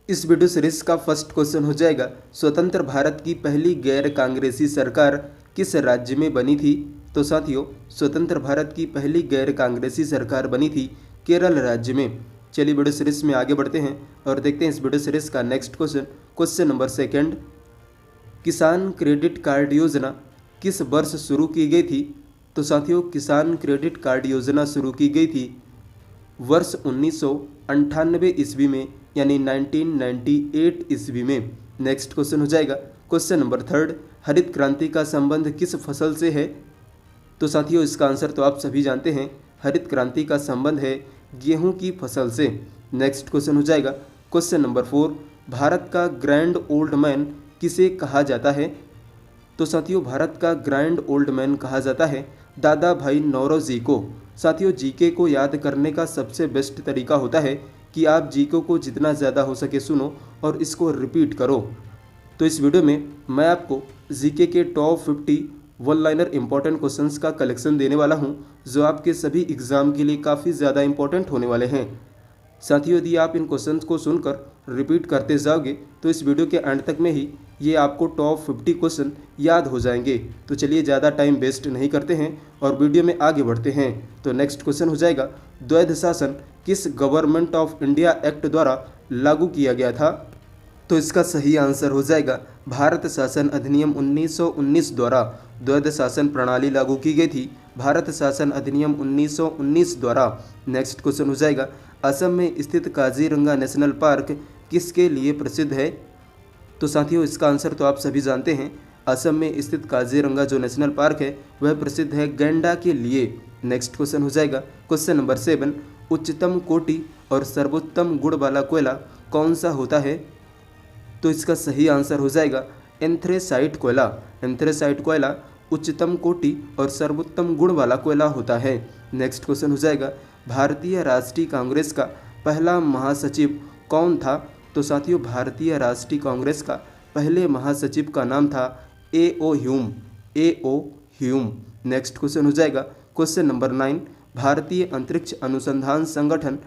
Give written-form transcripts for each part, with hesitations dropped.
इस video series का first question हो जाएगा, स्वतंत्र भारत की पहली गैर कांग्रेसी सरकार किस राज्य में बनी थी। तो साथियों, स्वतंत्र भारत की पहली गैर कांग्रेसी सरकार बनी थी केरल राज्य में। चलिए वीडियो सीरीज में आगे बढ़ते हैं और देखते हैं इस वीडियो सीरीज का next question. Question number second, किसान क्रेडिट कार्ड योजना किस वर्ष शुरू की गई थी। तो साथियों, किसान क्रेडिट कार्ड योजना शुरू की गई थी वर्ष 1998 ईस्वी में, यानी 1998 ईस्वी में। नेक्स्ट क्वेश्चन हो जाएगा क्वेश्चन नंबर थर्ड, हरित क्रांति का संबंध किस फसल से है। तो साथियों, इसका आंसर तो आप सभी जानते हैं, हरित क्रांति का संबंध है गेहूं की फसल से। नेक्स्ट क्वेश्चन हो जाएगा क्वेश्चन नंबर फोर, भारत का ग्रैंड ओल्ड मैन किसे कहा जाता है। तो साथियों, भारत का ग्रैंड ओल्ड मैन कहा जाता है दादा भाई नौरोजी को। साथियों, जीके को याद करने का सबसे बेस्ट तरीका होता है कि आप जीके को जितना ज़्यादा हो सके सुनो और इसको रिपीट करो। तो इस वीडियो में मैं आपको जीके के top 50 one liner important questions का कलेक्शन देने वाला हूं, जो आपके सभी एग्जाम के लिए काफ़ी ज़्यादा इंपॉर्टेंट होने वाले हैं। साथियों, यदि आप इन क्वेश्चंस को सुनकर रिपीट करते जाओगे तो इस वीडियो के एंड तक में ही ये आपको टॉप 50 क्वेश्चन याद हो जाएंगे। तो चलिए ज़्यादा टाइम वेस्ट नहीं करते हैं और वीडियो में आगे बढ़ते हैं। तो नेक्स्ट क्वेश्चन हो जाएगा, द्वैध शासन किस गवर्नमेंट ऑफ इंडिया एक्ट द्वारा लागू किया गया था। तो इसका सही आंसर हो जाएगा भारत शासन अधिनियम 1919 द्वारा द्वैध शासन प्रणाली लागू की गई थी, भारत शासन अधिनियम 1919 द्वारा। नेक्स्ट क्वेश्चन हो जाएगा, असम में स्थित काजीरंगा नेशनल पार्क किसके लिए प्रसिद्ध है। तो साथियों, इसका आंसर तो आप सभी जानते हैं, असम में स्थित काजीरंगा जो नेशनल पार्क है वह प्रसिद्ध है गैंडा के लिए। नेक्स्ट क्वेश्चन हो जाएगा क्वेश्चन नंबर 7, उच्चतम कोटि और सर्वोत्तम गुण वाला कोयला कौन सा होता है। तो इसका सही आंसर हो जाएगा एंथ्रेसाइट कोयला। एंथ्रेसाइट कोयला उच्चतम कोटि और सर्वोत्तम गुण वाला कोयला होता है। नेक्स्ट क्वेश्चन हो जाएगा, भारतीय राष्ट्रीय कांग्रेस का पहला महासचिव कौन था। तो साथियों, भारतीय राष्ट्रीय कांग्रेस का पहले महासचिव का नाम था A.O. Hume. A.O. Hume. Next question हो जाएगा क्वेश्चन नंबर 9, भारतीय अंतरिक्ष अनुसंधान संगठन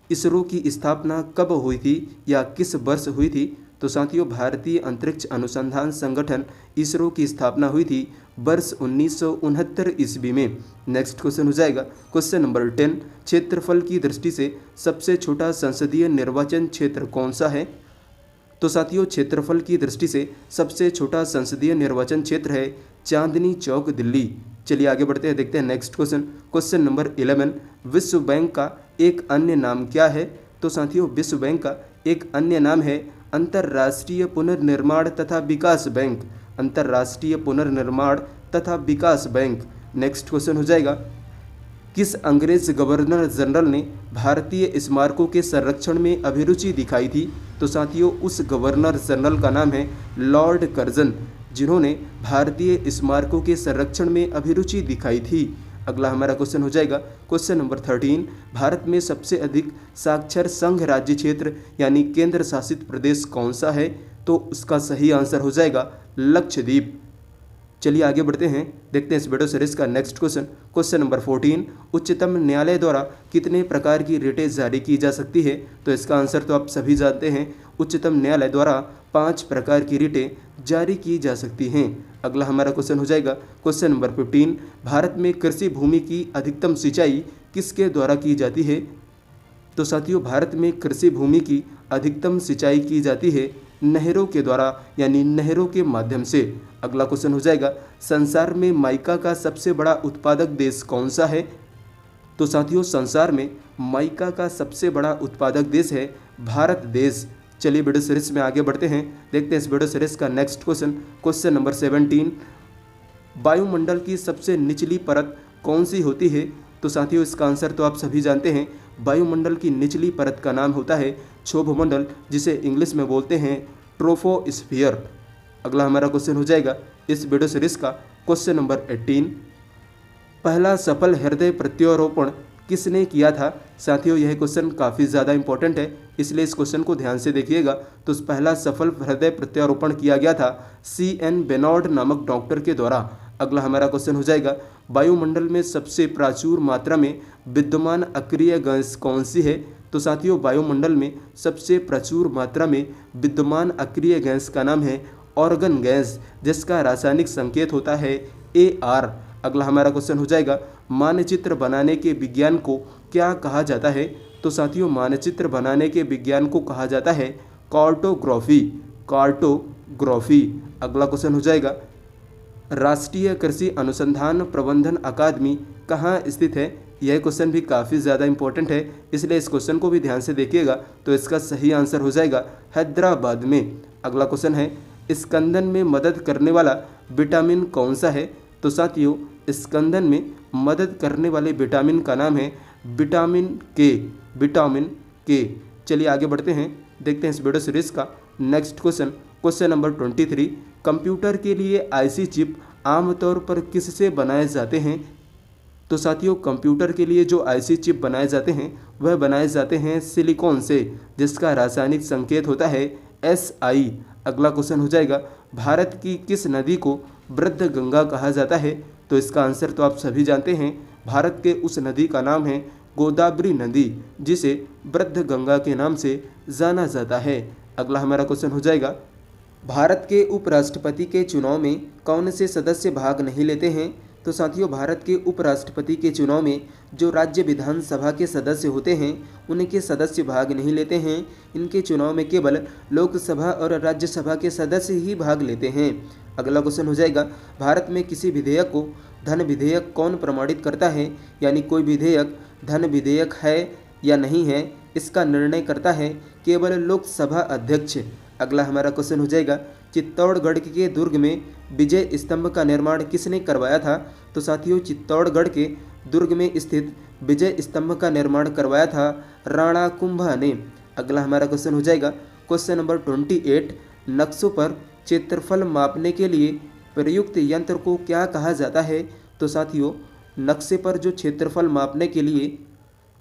इसरो की स्थापना कब हुई थी या किस वर्ष हुई थी। तो साथियों, भारतीय अंतरिक्ष अनुसंधान संगठन इसरो की स्थापना हुई थी वर्ष 1969 ईस्वी में। नेक्स्ट क्वेश्चन हो जाएगा क्वेश्चन नंबर 10, क्षेत्रफल की दृष्टि से सबसे छोटा संसदीय निर्वाचन क्षेत्र कौन सा है। तो साथियों, क्षेत्रफल की दृष्टि से सबसे छोटा संसदीय निर्वाचन क्षेत्र है चांदनी चौक, दिल्ली। चलिए आगे बढ़ते हैं, देखते हैं नेक्स्ट क्वेश्चन। क्वेश्चन नंबर 11, विश्व बैंक का एक अन्य नाम क्या है। तो साथियों, विश्व बैंक का एक अन्य नाम है अंतर्राष्ट्रीय पुनर्निर्माण तथा विकास बैंक। अंतर्राष्ट्रीय पुनर्निर्माण तथा विकास बैंक। नेक्स्ट क्वेश्चन हो जाएगा, किस अंग्रेज गवर्नर जनरल ने भारतीय स्मारकों के संरक्षण में अभिरुचि दिखाई थी। तो साथियों, उस गवर्नर जनरल का नाम है लॉर्ड कर्जन, जिन्होंने भारतीय स्मारकों के संरक्षण में अभिरुचि दिखाई थी। अगला हमारा क्वेश्चन हो जाएगा क्वेश्चन नंबर 13, भारत में सबसे अधिक साक्षर संघ राज्य क्षेत्र यानी केंद्र शासित प्रदेश कौन सा है। तो उसका सही आंसर हो जाएगा लक्षद्वीप। चलिए आगे बढ़ते हैं, देखते हैं इस वीडियो सीरीज का नेक्स्ट क्वेश्चन। क्वेश्चन नंबर 14, उच्चतम न्यायालय द्वारा कितने प्रकार की रिटें जारी की जा सकती है। तो इसका आंसर तो आप सभी जानते हैं, उच्चतम न्यायालय द्वारा 5 प्रकार की रिटें जारी की जा सकती हैं। अगला हमारा क्वेश्चन हो जाएगा क्वेश्चन नंबर 15, भारत में कृषि भूमि की अधिकतम सिंचाई किसके द्वारा की जाती है। तो साथियों, भारत में कृषि भूमि की अधिकतम सिंचाई की जाती है नहरों के द्वारा, यानी नहरों के माध्यम से। अगला क्वेश्चन हो जाएगा, संसार में माइका का सबसे बड़ा उत्पादक देश कौन सा है। तो साथियों, संसार में माइका का सबसे बड़ा उत्पादक देश है भारत देश। चलिए वीडियो सीरीज में आगे बढ़ते हैं, देखते हैं इस वीडियो सीरीज का नेक्स्ट क्वेश्चन। क्वेश्चन नंबर 17, वायुमंडल की सबसे निचली परत कौन सी होती है। तो साथियों, इसका आंसर तो आप सभी जानते हैं, वायुमंडल की निचली परत का नाम होता है क्षोभमंडल, जिसे इंग्लिश में बोलते हैं ट्रोपोस्फियर। अगला हमारा क्वेश्चन हो जाएगा इस वीडियो सीरीज का क्वेश्चन नंबर 18, पहला सफल हृदय प्रत्यारोपण किसने किया था। साथियों, यह क्वेश्चन काफ़ी ज़्यादा इंपॉर्टेंट है, इसलिए इस क्वेश्चन को ध्यान से देखिएगा। तो पहला सफल हृदय प्रत्यारोपण किया गया था C.N. बेनॉर्ड नामक डॉक्टर के द्वारा। अगला हमारा क्वेश्चन हो जाएगा, वायुमंडल में सबसे प्रचुर मात्रा में विद्यमान अक्रिय गैस कौन सी है। तो साथियों वायुमंडल में सबसे प्रचुर मात्रा में विद्यमान अक्रिय गैस का नाम है ऑर्गन गैस, जिसका रासायनिक संकेत होता है AR। अगला हमारा क्वेश्चन हो जाएगा, मानचित्र बनाने के विज्ञान को क्या कहा जाता है? तो साथियों मानचित्र बनाने के विज्ञान को कहा जाता है कार्टोग्राफी। कार्टोग्राफी। अगला क्वेश्चन हो जाएगा, राष्ट्रीय कृषि अनुसंधान प्रबंधन अकादमी कहाँ स्थित है? यह क्वेश्चन भी काफ़ी ज़्यादा इंपॉर्टेंट है, इसलिए इस क्वेश्चन को भी ध्यान से देखिएगा। तो इसका सही आंसर हो जाएगा हैदराबाद में। अगला क्वेश्चन है, स्कंदन में मदद करने वाला विटामिन कौन सा है? तो साथियों स्कंदन में मदद करने वाले विटामिन का नाम है विटामिन के। विटामिन के। चलिए आगे बढ़ते हैं, देखते हैं इस वीडियो सीरीज का next question. Question number 23, computer के लिए आईसी चिप आमतौर पर किससे बनाए जाते हैं? तो साथियों कंप्यूटर के लिए जो आईसी चिप बनाए जाते हैं वह बनाए जाते हैं सिलिकॉन से, जिसका रासायनिक संकेत होता है Si। अगला क्वेश्चन हो जाएगा, भारत की किस नदी को वृद्ध गंगा कहा जाता है? तो इसका आंसर तो आप सभी जानते हैं, भारत के उस नदी का नाम है गोदावरी नदी, जिसे वृद्ध गंगा के नाम से जाना जाता है। अगला हमारा क्वेश्चन हो जाएगा, भारत के उपराष्ट्रपति के चुनाव में कौन से सदस्य भाग नहीं लेते हैं? तो साथियों भारत के उपराष्ट्रपति के चुनाव में जो राज्य विधानसभा के सदस्य होते हैं उनके सदस्य भाग नहीं लेते हैं। इनके चुनाव में केवल लोकसभा और राज्यसभा के सदस्य ही भाग लेते हैं। अगला क्वेश्चन हो जाएगा, भारत में किसी विधेयक को धन विधेयक कौन प्रमाणित करता है? यानी कोई विधेयक धन विधेयक है या नहीं है, इसका निर्णय करता है केवल लोकसभा अध्यक्ष। अगला हमारा क्वेश्चन हो जाएगा, चित्तौड़गढ़ के दुर्ग में विजय स्तंभ का निर्माण किसने करवाया था? तो साथियों चित्तौड़गढ़ के दुर्ग में स्थित विजय स्तंभ का निर्माण करवाया था राणा कुंभा ने। अगला हमारा क्वेश्चन हो जाएगा, क्वेश्चन नंबर 28, नक्शों पर क्षेत्रफल मापने के लिए प्रयुक्त यंत्र को क्या कहा जाता है? तो साथियों नक्शे पर जो क्षेत्रफल मापने के लिए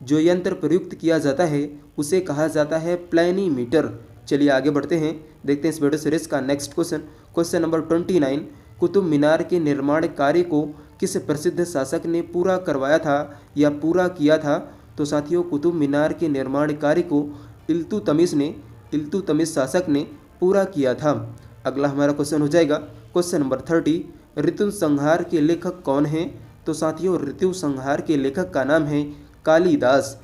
जो यंत्र प्रयुक्त किया जाता है उसे कहा जाता है प्लैनीमीटर। चलिए आगे बढ़ते हैं, देखते हैं इस वीडियो सीरीज का next question. Question number 29, Qutub Minar के निर्माण कार्य को किस प्रसिद्ध शासक ने पूरा करवाया था या पूरा किया था? तो साथियों कुतुब मीनार के निर्माण कार्य को इल्तुतमिश शासक ने पूरा किया था। अगला हमारा क्वेश्चन हो जाएगा, क्वेश्चन नंबर 30, ऋतु संहार के लेखक कौन हैं? तो साथियों ऋतु संहार के लेखक का नाम है कालिदास।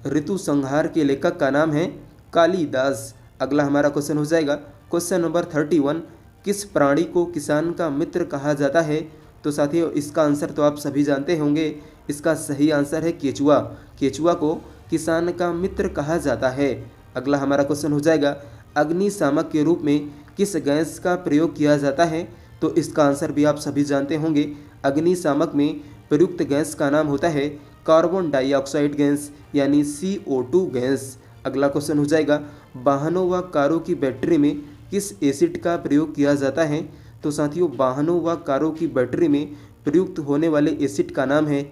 ऋतु संहार के लेखक का नाम है कालिदास। अगला हमारा क्वेश्चन हो जाएगा, क्वेश्चन नंबर 31, किस प्राणी को किसान का मित्र कहा जाता है? तो साथियों इसका आंसर तो आप सभी जानते होंगे, इसका सही आंसर है केचुआ। केचुआ को किसान का मित्र कहा जाता है। अगला हमारा क्वेश्चन हो जाएगा, अग्निशामक के रूप में किस गैस का प्रयोग किया जाता है? तो इसका आंसर भी आप सभी जानते होंगे, अग्निशामक में प्रयुक्त गैस का नाम होता है कार्बन डाइऑक्साइड गैस यानी CO2 गैस। अगला क्वेश्चन हो जाएगा, वाहनों व कारों की बैटरी में किस एसिड का प्रयोग किया जाता है? तो साथियों वाहनों व कारों की बैटरी में प्रयुक्त होने वाले एसिड का नाम है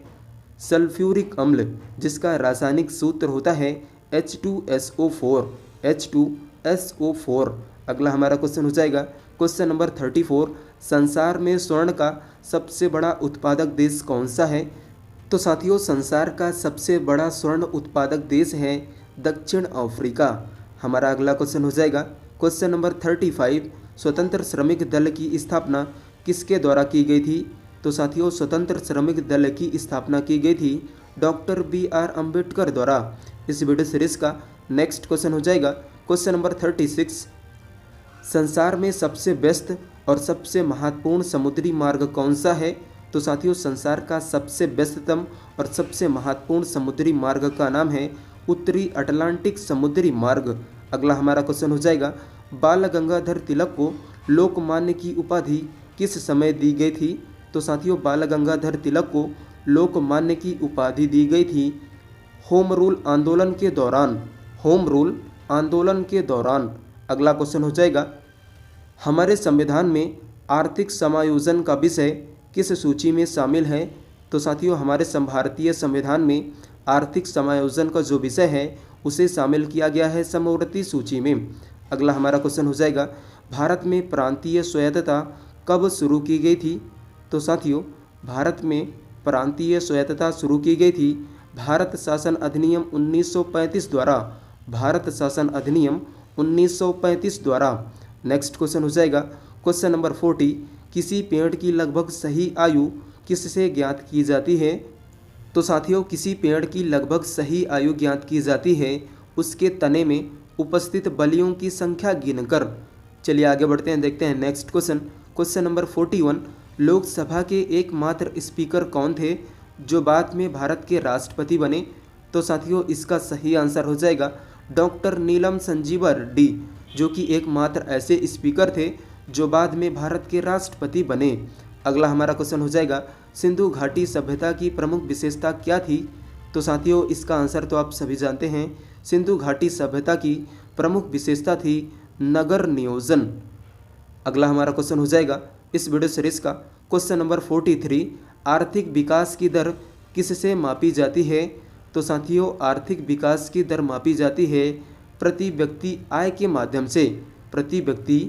सल्फ्यूरिक अम्ल, जिसका रासायनिक सूत्र होता है H2SO4। H2SO4। अगला हमारा क्वेश्चन हो जाएगा, क्वेश्चन नंबर 34, संसार में स्वर्ण का सबसे बड़ा उत्पादक देश कौन सा है? तो साथियों संसार का सबसे बड़ा स्वर्ण उत्पादक देश है दक्षिण अफ्रीका। हमारा अगला क्वेश्चन हो जाएगा, क्वेश्चन नंबर 35, स्वतंत्र श्रमिक दल की स्थापना किसके द्वारा की गई थी? तो साथियों स्वतंत्र श्रमिक दल की स्थापना की गई थी डॉक्टर BR अम्बेडकर द्वारा। इस वीडियो सीरीज का नेक्स्ट क्वेश्चन हो जाएगा, क्वेश्चन नंबर 36, संसार में सबसे व्यस्त और सबसे महत्वपूर्ण समुद्री मार्ग कौन सा है? तो साथियों संसार का सबसे व्यस्ततम और सबसे महत्वपूर्ण समुद्री मार्ग का नाम है उत्तरी अटलांटिक समुद्री मार्ग। अगला हमारा क्वेश्चन हो जाएगा, बाल गंगाधर तिलक को लोकमान्य की उपाधि किस समय दी गई थी? तो साथियों बाल गंगाधर तिलक को लोकमान्य की उपाधि दी गई थी होम रूल आंदोलन के दौरान। होम रूल आंदोलन के दौरान। अगला क्वेश्चन हो जाएगा, हमारे संविधान में आर्थिक समायोजन का विषय किस सूची में शामिल है? तो साथियों हमारे भारतीय संविधान में आर्थिक समायोजन का जो विषय है उसे शामिल किया गया है समवर्ती सूची में। अगला हमारा क्वेश्चन हो जाएगा, भारत में प्रांतीय स्वायत्तता कब शुरू की गई थी? तो साथियों भारत में प्रांतीय स्वायत्तता शुरू की गई थी भारत शासन अधिनियम 1935 द्वारा, भारत शासन अधिनियम 1935 द्वारा। नेक्स्ट क्वेश्चन हो जाएगा क्वेश्चन नंबर 40, किसी पेड़ की लगभग सही आयु किससे ज्ञात की जाती है? तो साथियों, किसी पेड़ की लगभग सही आयु ज्ञात की जाती है उसके तने में उपस्थित बलियों की संख्या गिनकर। चलिए आगे बढ़ते हैं, देखते हैं next question. Question number 41, Lok Sabha के एकमात्र स्पीकर कौन थे जो बाद में भारत के राष्ट्रपति बने? तो साथियों, इसका सही आंसर हो जाएगा डॉक्टर नीलम संजीवा रेड्डी, जो कि एकमात्र ऐसे स्पीकर थे जो बाद में भारत के राष्ट्रपति बने। अगला हमारा क्वेश्चन हो जाएगा, सिंधु घाटी सभ्यता की प्रमुख विशेषता क्या थी? तो साथियों, इसका आंसर तो आप सभी जानते हैं, सिंधु घाटी सभ्यता की प्रमुख विशेषता थी नगर नियोजन। अगला हमारा क्वेश्चन हो जाएगा इस वीडियो सीरीज का क्वेश्चन नंबर 43, आर्थिक विकास की दर किससे मापी जाती है? तो साथियों, आर्थिक विकास की दर मापी जाती है प्रति व्यक्ति आय के माध्यम से, प्रति व्यक्ति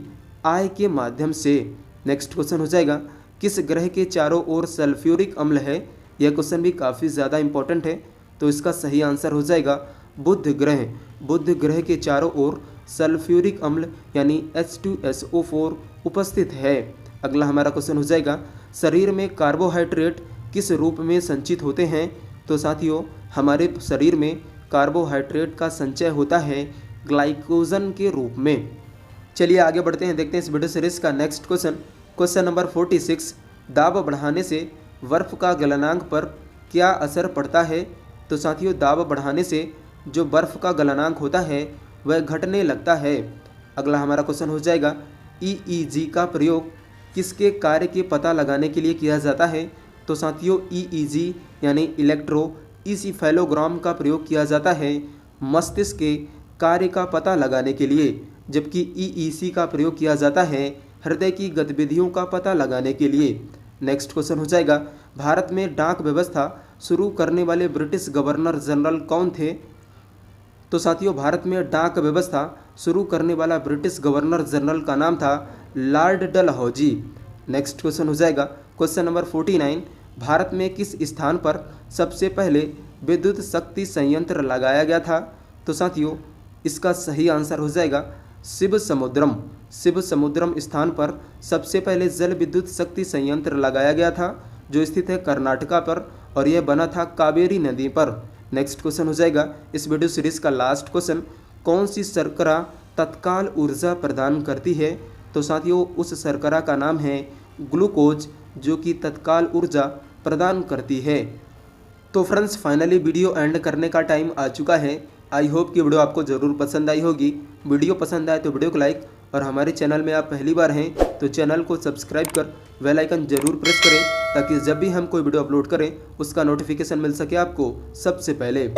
आय के माध्यम से। नेक्स्ट क्वेश्चन हो जाएगा, किस ग्रह के चारों ओर सल्फ्यूरिक अम्ल है? यह क्वेश्चन भी काफ़ी ज़्यादा इंपॉर्टेंट है, तो इसका सही आंसर हो जाएगा बुध ग्रह। बुध ग्रह के चारों ओर सल्फ्यूरिक अम्ल यानी H2SO4 उपस्थित है। अगला हमारा क्वेश्चन हो जाएगा, शरीर में कार्बोहाइड्रेट किस रूप में संचित होते हैं? तो साथियों, हमारे शरीर में कार्बोहाइड्रेट का संचय होता है ग्लाइकोजन के रूप में। चलिए आगे बढ़ते हैं, देखते हैं इस वीडियो सीरीज का नेक्स्ट क्वेश्चन। क्वेश्चन नंबर 46, दाब बढ़ाने से बर्फ का गलनांक पर क्या असर पड़ता है? तो साथियों, दाब बढ़ाने से जो बर्फ का गलनांक होता है वह घटने लगता है। अगला हमारा क्वेश्चन हो जाएगा, EEG का प्रयोग किसके कार्य के पता लगाने के लिए किया जाता है? तो साथियों, EEG यानी इलेक्ट्रोइंसेफेलोग्राम का प्रयोग किया जाता है मस्तिष्क के कार्य का पता लगाने के लिए, जबकि EEC का प्रयोग किया जाता है हृदय की गतिविधियों का पता लगाने के लिए। नेक्स्ट क्वेश्चन हो जाएगा, भारत में डाक व्यवस्था शुरू करने वाले ब्रिटिश गवर्नर जनरल कौन थे? तो साथियों, भारत में डाक व्यवस्था शुरू करने वाला ब्रिटिश गवर्नर जनरल का नाम था लॉर्ड डलहौजी। नेक्स्ट क्वेश्चन हो जाएगा क्वेश्चन नंबर 49, भारत में किस स्थान पर सबसे पहले विद्युत शक्ति संयंत्र लगाया गया था? तो साथियों, इसका सही आंसर हो जाएगा शिव समुद्रम। शिव समुद्रम स्थान पर सबसे पहले जल विद्युत शक्ति संयंत्र लगाया गया था, जो स्थित है कर्नाटका पर, और यह बना था कावेरी नदी पर। नेक्स्ट क्वेश्चन हो जाएगा इस वीडियो सीरीज का लास्ट क्वेश्चन, कौन सी शर्करा तत्काल ऊर्जा प्रदान करती है? तो साथियों, उस शर्करा का नाम है ग्लूकोज, जो कि तत्काल ऊर्जा प्रदान करती है। तो फ्रेंड्स, फाइनली वीडियो एंड करने का टाइम आ चुका है। आई होप कि वीडियो आपको ज़रूर पसंद आई होगी। वीडियो पसंद आए तो वीडियो को लाइक, और हमारे चैनल में आप पहली बार हैं तो चैनल को सब्सक्राइब कर बेल आइकन जरूर प्रेस करें, ताकि जब भी हम कोई वीडियो अपलोड करें उसका नोटिफिकेशन मिल सके आपको सबसे पहले।